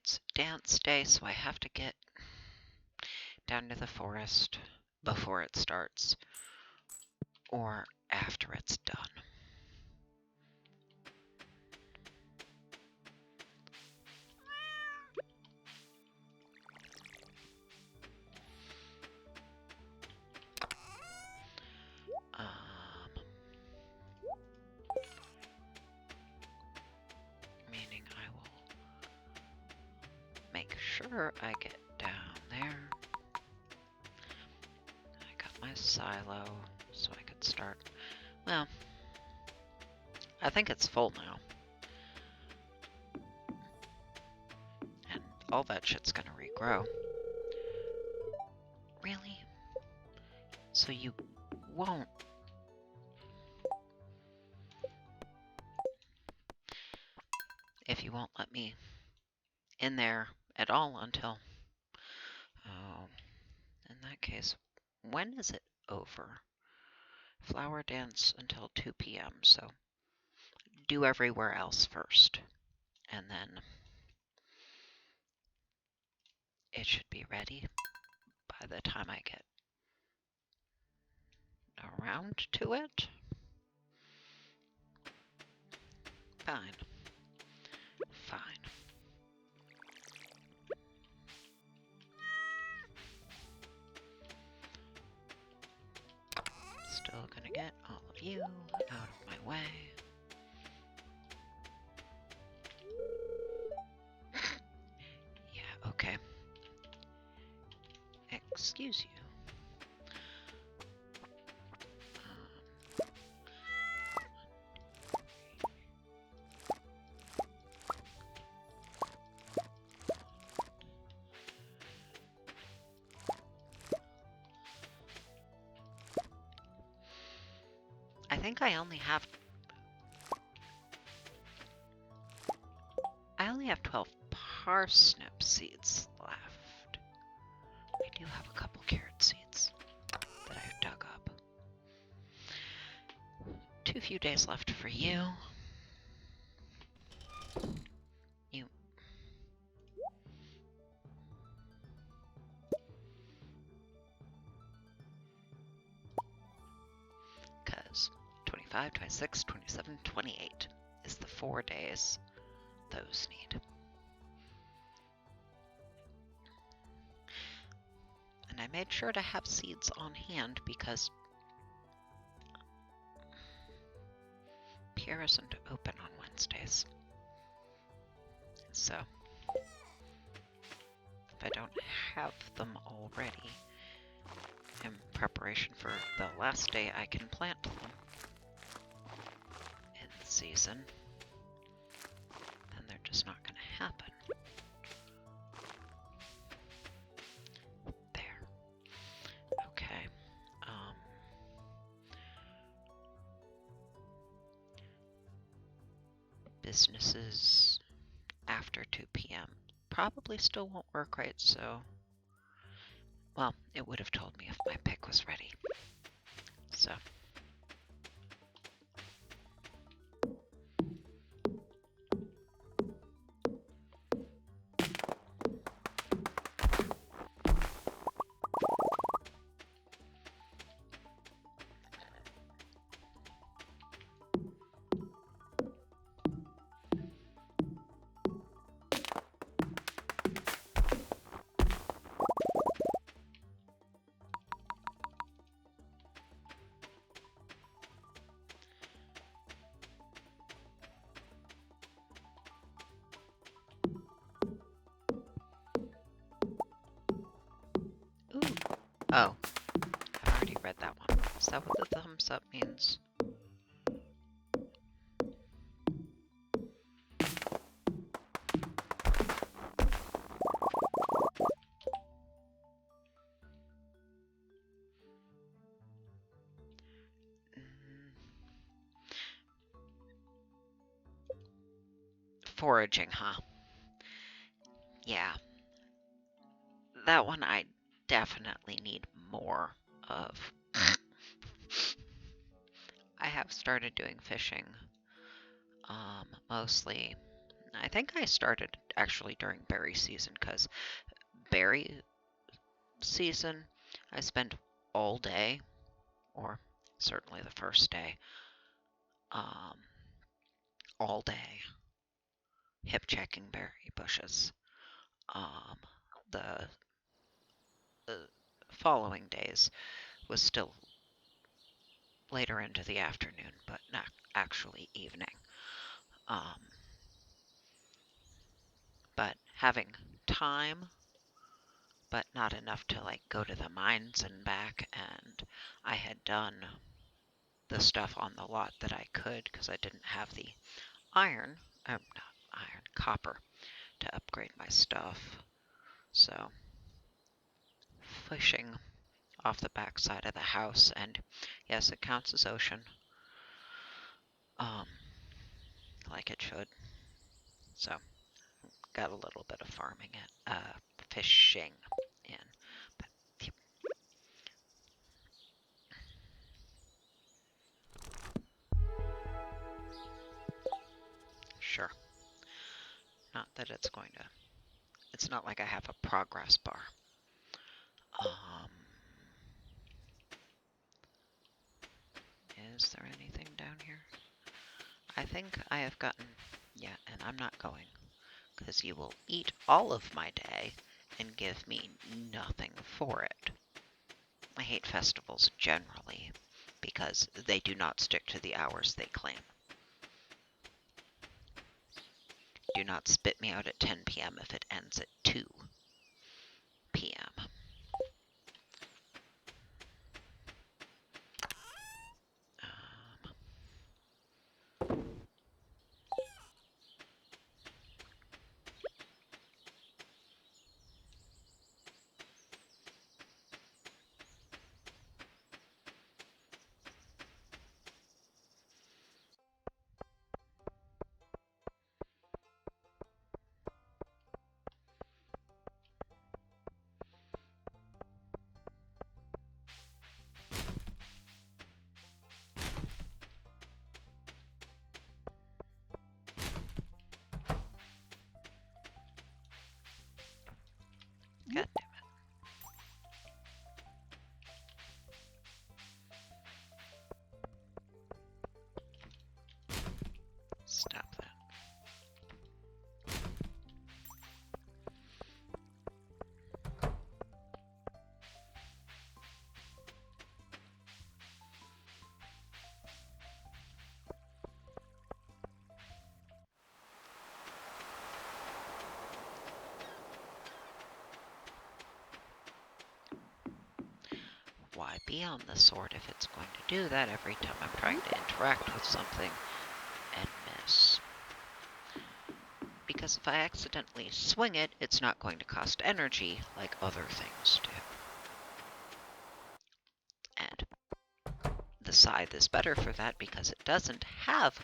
It's dance day, so I have to get down to the forest before it starts or after it's done. Meaning I will make sure I get down there. I got my silo, so I could start. Well, I think it's full now. And all that shit's gonna regrow. Really? So you won't? If you won't let me in there at all until... Oh, in that case, when is it over? Flower dance until 2 p.m., so do everywhere else first. And then it should be ready by the time I get around to it. Fine. Fine. Still gonna get all of you out of my way. Yeah, okay. Excuse you. I think I only have 12 parsnip seeds left. I do have a couple carrot seeds that I've dug up. Too few days left for you. You. Because 25, 26, 27, 28 is the 4 days those need. And I made sure to have seeds on hand because Pierre isn't open on Wednesdays. So, if I don't have them already in preparation for the last day I can plant them in season, then they're just not going to happen. There. Okay. Businesses after 2 p.m. probably still won't work right, so... Well, it would have told me if my pick was ready. So... Oh, I've already read that one. Is that what the thumbs up means? Foraging, huh? Yeah. That one I definitely need more of. I have started doing fishing, mostly I think I started actually during berry season, because berry season, I spent all day, or certainly the first day, um, all day hip checking berry bushes. Um, the following days was still later into the afternoon, but not actually evening. Um, but having time, but not enough to like go to the mines and back, and I had done the stuff on the lot that I could because I didn't have the iron, not iron, copper to upgrade my stuff. So fishing off the back side of the house, and yes, it counts as ocean, um, like it should. So got a little bit of farming in, fishing in. But sure, not that it's going to. It's not like I have a progress bar. Um, is there anything down here? I think I have gotten. Yeah, and I'm not going, because you will eat all of my day and give me nothing for it. I hate festivals generally, because they do not stick to the hours they claim. Do not spit me out at 10 p.m. if it ends at 2 p.m. God damn it. Stop that. Why be on the sword if it's going to do that every time I'm trying to interact with something and miss? Because if I accidentally swing it, it's not going to cost energy like other things do. And the scythe is better for that because it doesn't have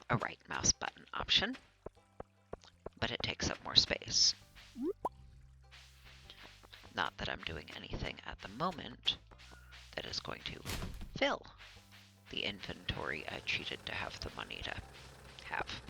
a right mouse button option, but it takes up more space. Not that I'm doing anything at the moment that is going to fill the inventory I cheated to have the money to have.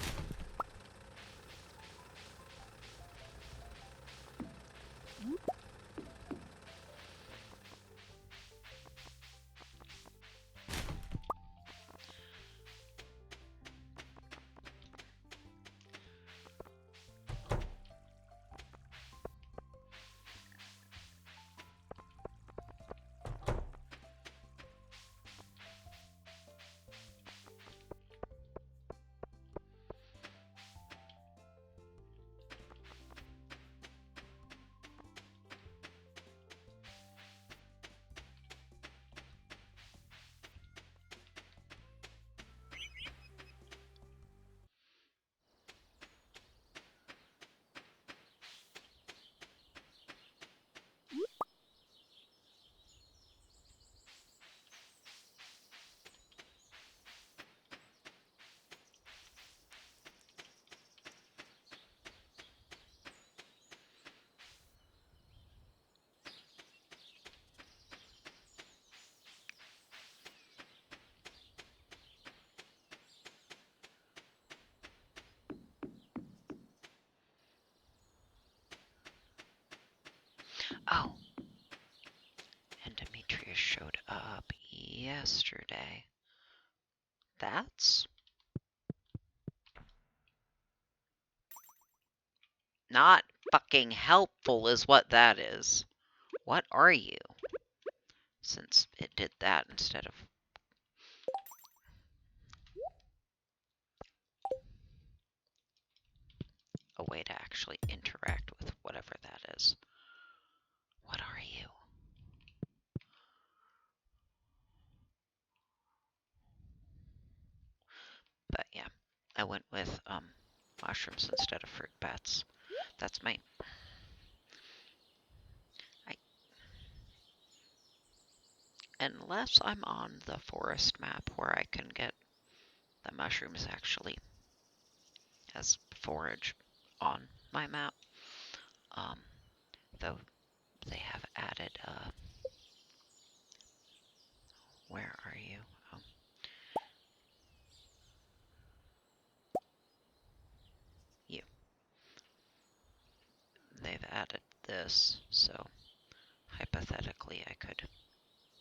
Oh, and Demetrius showed up yesterday. That's not fucking helpful is what that is. What are you? Since it did that instead of... a way to actually interact with whatever that is. What are you? But yeah, I went with mushrooms instead of fruit bats. That's my... Unless I'm on the forest map where I can get the mushrooms actually as forage on my map. Though they have added, where are you? Oh. You. They've added this, so hypothetically I could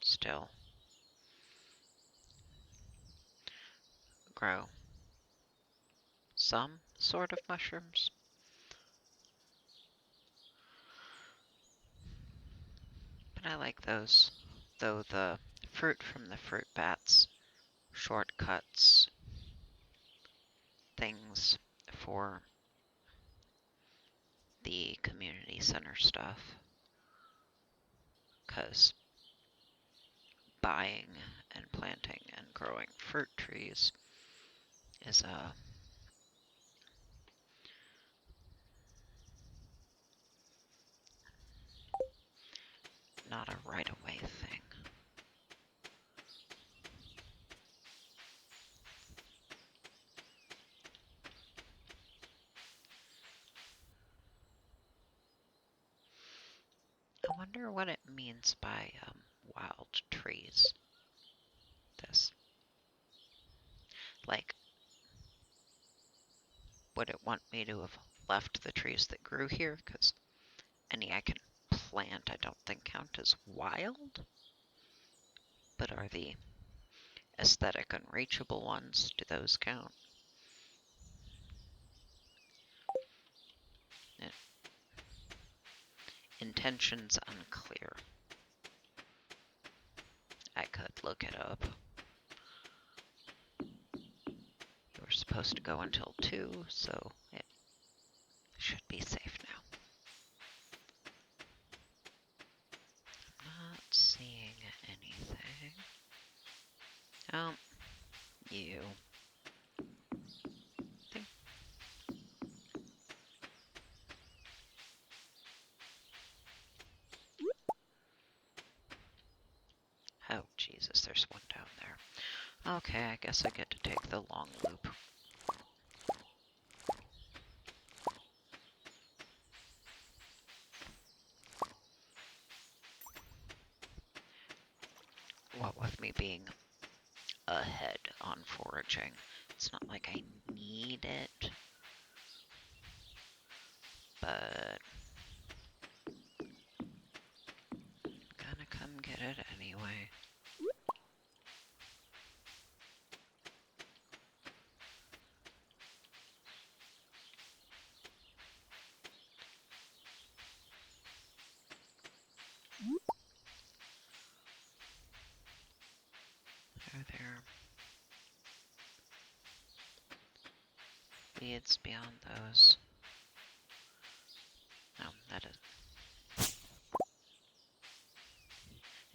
still grow some sort of mushrooms. But I like those, though the fruit from the fruit bats shortcuts things for the community center stuff. Because buying and planting and growing fruit trees is not a right-away thing. I wonder what it means by wild trees. This. Like, would it want me to have left the trees that grew here? Because any I can plant I don't think count as wild. But are the aesthetic unreachable ones, do those count? Intentions unclear. I could look it up. You were supposed to go until 2, so it should be safe now. I'm not seeing anything. Oh, you. Oh, Jesus, there's one down there. Okay, I guess I get to take the long loop. What with me being ahead on foraging, it's not like I need it, but gonna come get it anyway. There. Weeds beyond those. No, that is.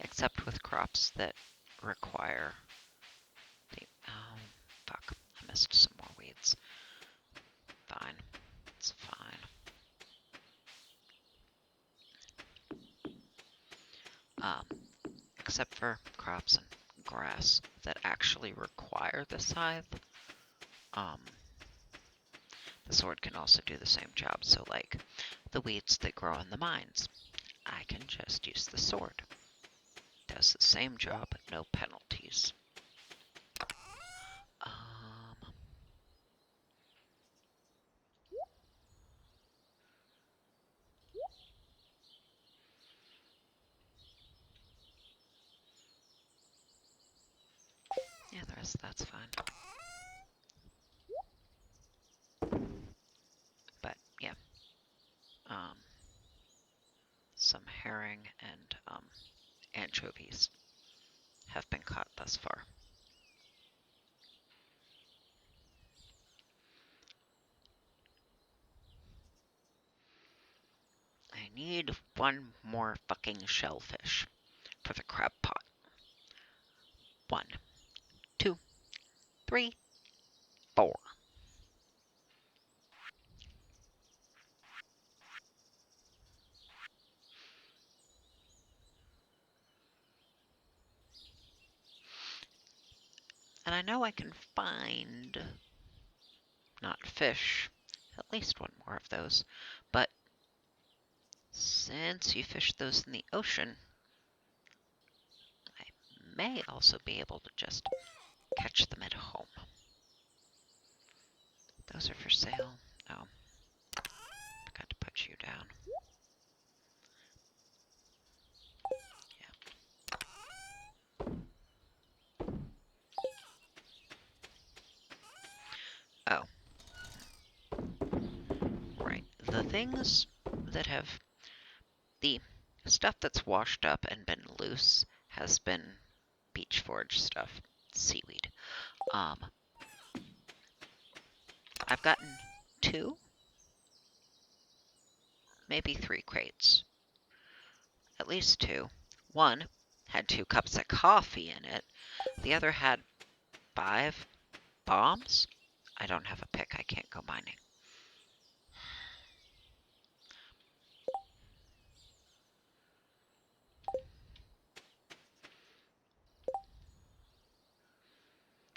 Except with crops that require the. Oh, fuck. I missed some more weeds. Fine. It's fine. Except for crops and grass that actually require the scythe. The sword can also do the same job. So, like, the weeds that grow in the mines, I can just use the sword. Does the same job, no penalties. guess that's fine. But yeah, some herring and anchovies have been caught thus far. I need one more fucking shellfish for the crab pot. 1, 2, 3, 4. And I know I can find, not fish, at least one more of those. But since you fish those in the ocean, I may also be able to just catch them at home. Those are for sale. Oh, forgot to put you down. Yeah. Oh. Right. The things that have... The stuff that's washed up and been loose has been beach forage stuff. Seaweed. I've gotten 2, maybe 3 crates. At least 2. One had 2 cups of coffee in it. The other had 5 bombs. I don't have a pick. I can't go mining.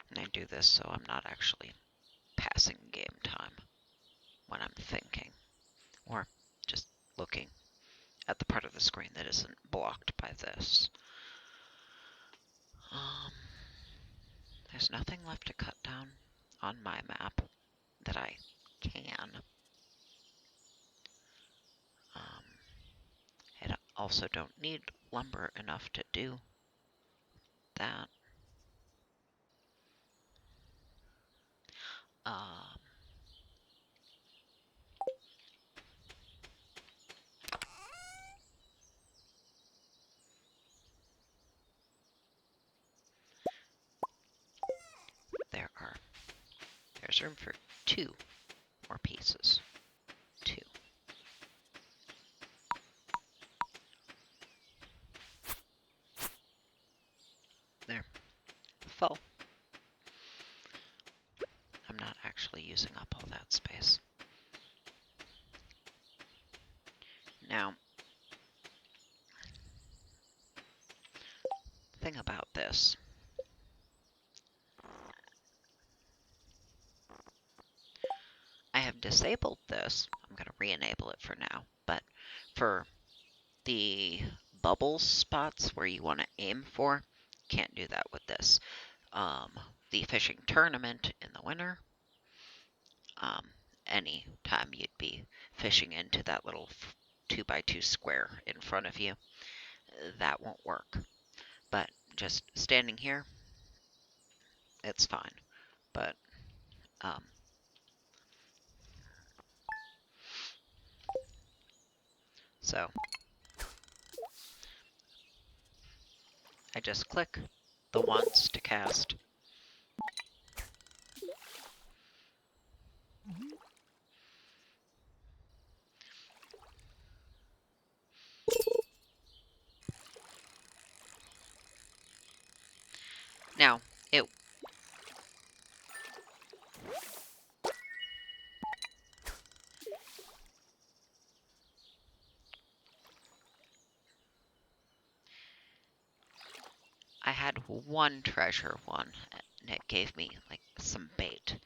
And I do this so I'm not actually passing game time when I'm thinking, or just looking at the part of the screen that isn't blocked by this. There's nothing left to cut down on my map that I can. I also don't need lumber enough to do that. There's room for 2 more pieces. 2. There. Full. I'm not actually using up all that space. Now, thing about this. I have disabled this. I'm going to re-enable it for now. But for the bubble spots where you want to aim for, can't do that with this. The fishing tournament in the winter, any time you'd be fishing into that little 2x2 square in front of you, that won't work. But just standing here, it's fine. But so I just click the once to cast. Now, I had one treasure one, and it gave me like some bait.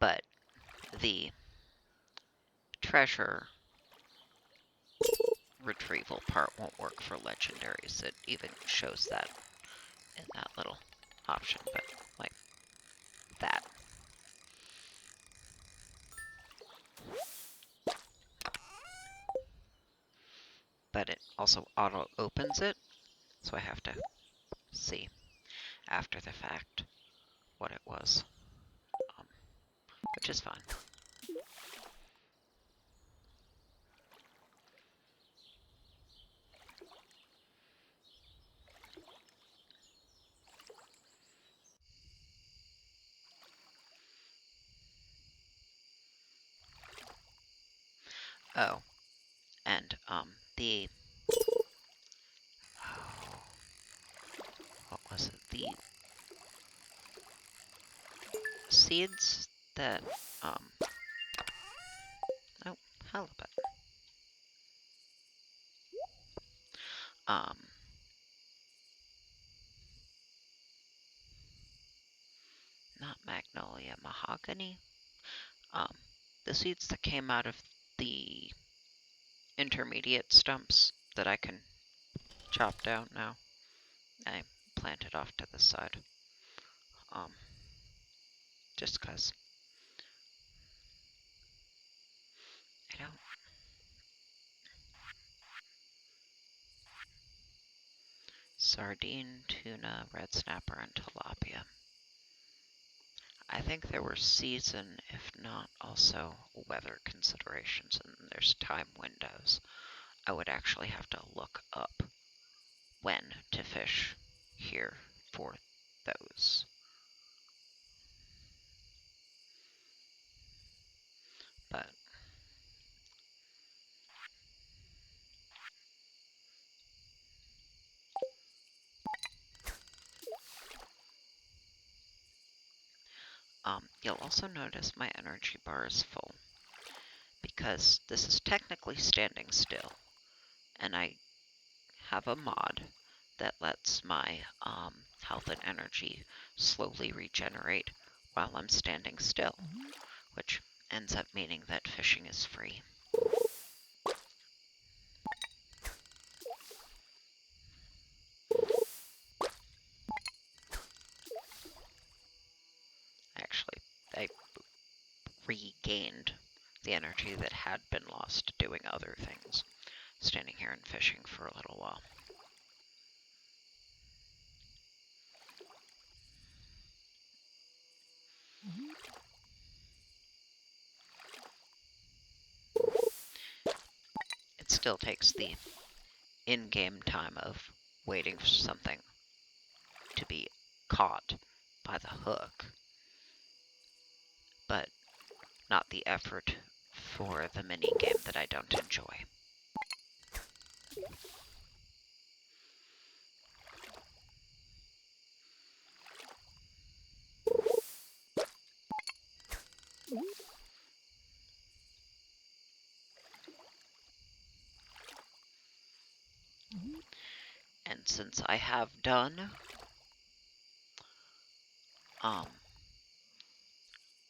But the treasure retrieval part won't work for legendaries. It even shows that in that little option, but like that. but it also auto-opens it, so I have to see after the fact what it was, um, which is fine. Oh, and oh, what was it? The seeds that oh, halibut. Um, not magnolia, mahogany. Um, the seeds that came out of the intermediate stumps that I can chop down now, I planted off to the side. Just 'cause I don't. Sardine, tuna, red snapper, and tilapia. I think there were season, if not also weather considerations, and there's time windows. I would actually have to look up when to fish here for those. But you'll also notice my energy bar is full because this is technically standing still, and I have a mod that lets my health and energy slowly regenerate while I'm standing still, which ends up meaning that fishing is free. Actually, I regained the energy that had been lost doing other things, standing here and fishing for a little while. It still takes the in-game time of waiting for something to be caught by the hook, but not the effort for the mini game that I don't enjoy. And since I have done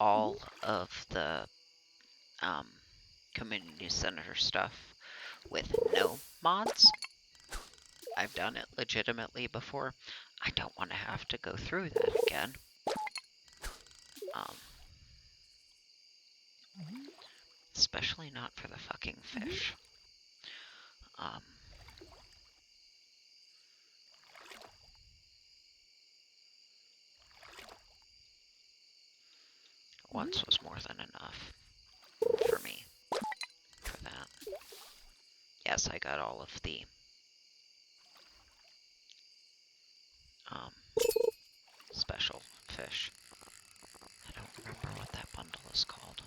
all of the community center stuff with no mods, I've done it legitimately before. I don't want to have to go through that again. Especially not for the fucking fish. Once was more than enough for me for that. Yes, I got all of the special fish. I don't remember what that bundle is called.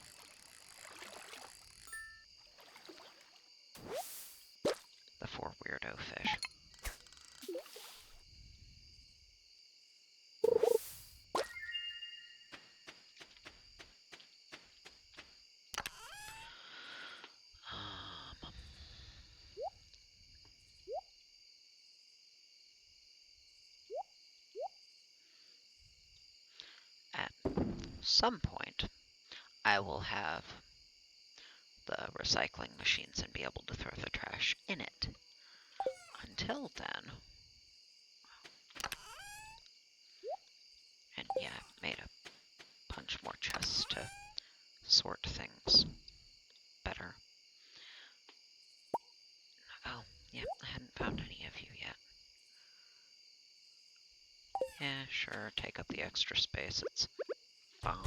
The 4 weirdo fish. At some point, I will have the recycling machines and be able to throw the trash in it. Until then, and yeah, I made a bunch more chests to sort things better. Oh, Yeah, sure, take up the extra space. It's fine.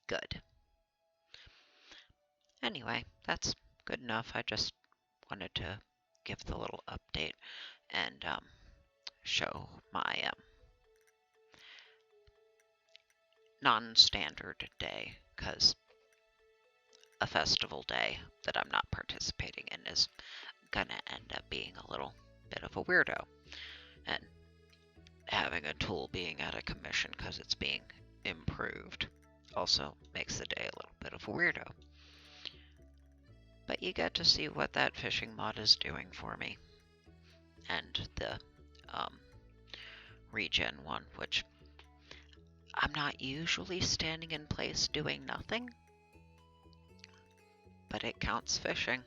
Good. Anyway, that's good enough. I just wanted to give the little update and show my non-standard day, because a festival day that I'm not participating in is gonna end up being a little bit of a weirdo. And having a tool being out of commission because it's being improved also makes the day a little bit of a weirdo. But you get to see what that fishing mod is doing for me. And the regen one, which I'm not usually standing in place doing nothing, but it counts fishing,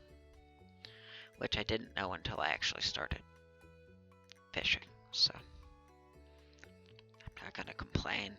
which I didn't know until I actually started fishing, so I'm not gonna complain.